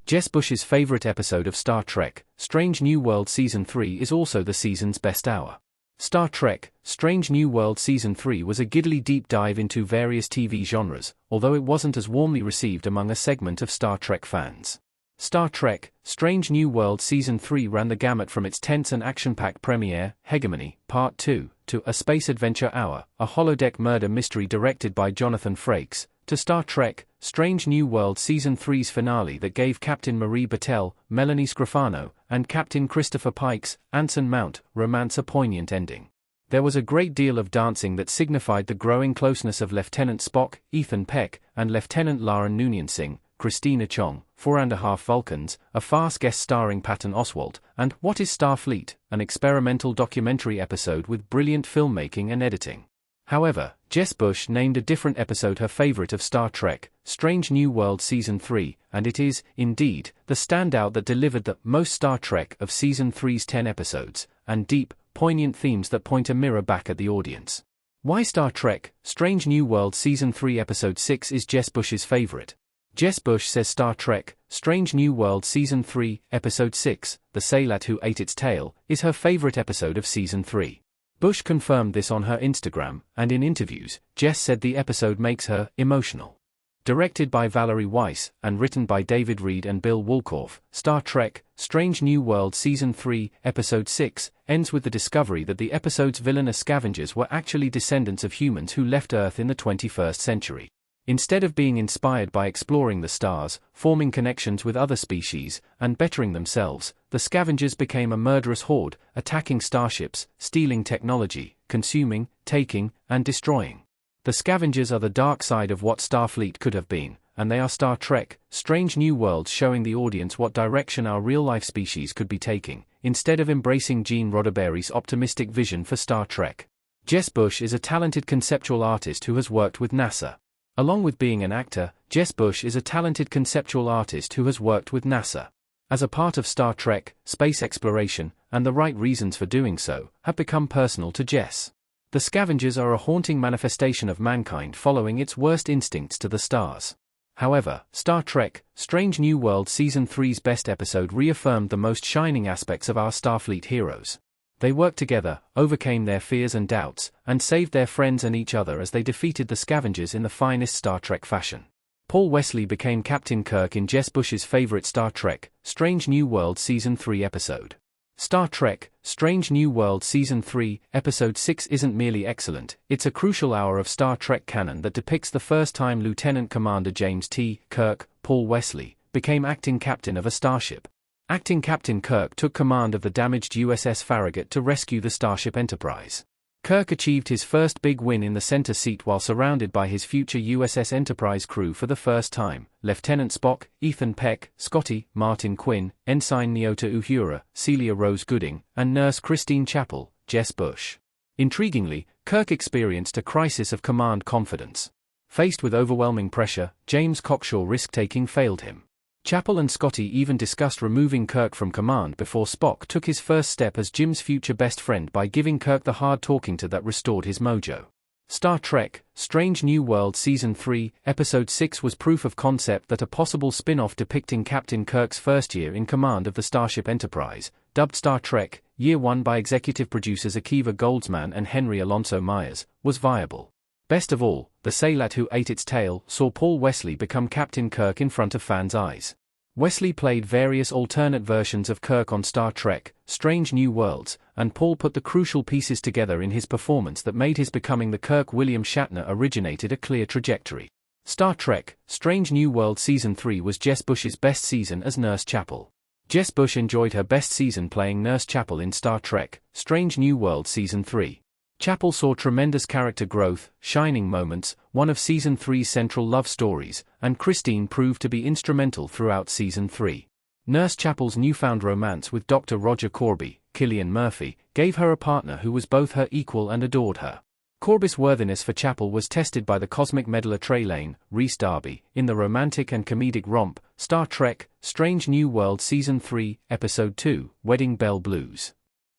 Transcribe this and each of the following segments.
Jess Bush's favorite episode of Star Trek, Strange New World Season 3 is also the season's best hour. Star Trek, Strange New World Season 3 was a giddily deep dive into various TV genres, although it wasn't as warmly received among a segment of Star Trek fans. Star Trek, Strange New World Season 3 ran the gamut from its tense and action-packed premiere, Hegemony, Part 2, to A Space Adventure Hour, a holodeck murder mystery directed by Jonathan Frakes, to Star Trek, Strange New World Season 3's finale that gave Captain Marie Battelle, Melanie Scrofano, and Captain Christopher Pike's, Anson Mount, romance a poignant ending. There was a great deal of dancing that signified the growing closeness of Lieutenant Spock, Ethan Peck, and Lieutenant Lauren Noonien Singh, Christina Chong, 4.5 Vulcans, a farce guest starring Patton Oswalt, and What is Starfleet, an experimental documentary episode with brilliant filmmaking and editing. However, Jess Bush named a different episode her favorite of Star Trek, Strange New World Season 3, and it is, indeed, the standout that delivered the most Star Trek of Season 3's 10 episodes, and deep, poignant themes that point a mirror back at the audience. Why Star Trek, Strange New World Season 3 Episode 6 is Jess Bush's favorite? Jess Bush says Star Trek, Strange New World Season 3, Episode 6, The Sailor Who Ate Its Tail, is her favorite episode of Season 3. Bush confirmed this on her Instagram, and in interviews, Jess said the episode makes her emotional. Directed by Valerie Weiss, and written by David Reed and Bill Wolkoff, Star Trek, Strange New World Season 3, Episode 6, ends with the discovery that the episode's villainous scavengers were actually descendants of humans who left Earth in the 21st century. Instead of being inspired by exploring the stars, forming connections with other species, and bettering themselves, the scavengers became a murderous horde, attacking starships, stealing technology, consuming, taking, and destroying. The scavengers are the dark side of what Starfleet could have been, and they are Star Trek, Strange New Worlds showing the audience what direction our real-life species could be taking, instead of embracing Gene Roddenberry's optimistic vision for Star Trek. Jess Bush is a talented conceptual artist who has worked with NASA. Along with being an actor, Jess Bush is a talented conceptual artist who has worked with NASA. As a part of Star Trek, space exploration, and the right reasons for doing so, have become personal to Jess. The scavengers are a haunting manifestation of mankind following its worst instincts to the stars. However, Star Trek, Strange New World Season 3's best episode reaffirmed the most shining aspects of our Starfleet heroes. They worked together, overcame their fears and doubts, and saved their friends and each other as they defeated the scavengers in the finest Star Trek fashion. Paul Wesley became Captain Kirk in Jess Bush's favorite Star Trek, Strange New World Season 3 episode. Star Trek, Strange New World Season 3, Episode 6 isn't merely excellent, it's a crucial hour of Star Trek canon that depicts the first time Lieutenant Commander James T. Kirk, Paul Wesley, became acting captain of a starship. Acting Captain Kirk took command of the damaged USS Farragut to rescue the Starship Enterprise. Kirk achieved his first big win in the center seat while surrounded by his future USS Enterprise crew for the first time, Lieutenant Spock, Ethan Peck, Scotty, Martin Quinn, Ensign Nyota Uhura, Celia Rose Gooding, and Nurse Christine Chappell, Jess Bush. Intriguingly, Kirk experienced a crisis of command confidence. Faced with overwhelming pressure, James Cockshaw risk-taking failed him. Chappell and Scotty even discussed removing Kirk from command before Spock took his first step as Jim's future best friend by giving Kirk the hard talking to that restored his mojo. Star Trek, Strange New World Season 3, Episode 6 was proof of concept that a possible spin-off depicting Captain Kirk's first year in command of the Starship Enterprise, dubbed Star Trek, Year 1 by executive producers Akiva Goldsman and Henry Alonso Myers, was viable. Best of all, The Sailor Who Ate Its Tail saw Paul Wesley become Captain Kirk in front of fans' eyes. Wesley played various alternate versions of Kirk on Star Trek, Strange New Worlds, and Paul put the crucial pieces together in his performance that made his becoming the Kirk William Shatner originated a clear trajectory. Star Trek, Strange New World Season 3 was Jess Bush's best season as Nurse Chappell. Jess Bush enjoyed her best season playing Nurse Chappell in Star Trek, Strange New World Season 3. Chappell saw tremendous character growth, shining moments, one of Season 3's central love stories, and Christine proved to be instrumental throughout Season 3. Nurse Chappell's newfound romance with Dr. Roger Corby, Cillian Murphy, gave her a partner who was both her equal and adored her. Corby's worthiness for Chappell was tested by the cosmic meddler Trey Lane, Rhys Darby, in the romantic and comedic romp, Star Trek, Strange New World Season 3, Episode 2, Wedding Bell Blues.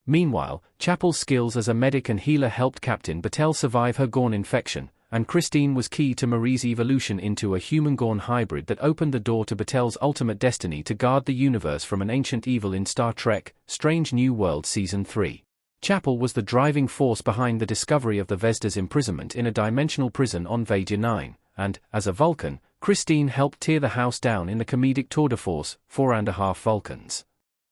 Meanwhile, Chappell's skills as a medic and healer helped Captain Battelle survive her Gorn infection, and Christine was key to Marie's evolution into a human-Gorn hybrid that opened the door to Batel's ultimate destiny to guard the universe from an ancient evil in Star Trek: Strange New World Season 3. Chapel was the driving force behind the discovery of the Vesda's imprisonment in a dimensional prison on Vaja 9, and, as a Vulcan, Christine helped tear the house down in the comedic tour de force, 4.5 Vulcans.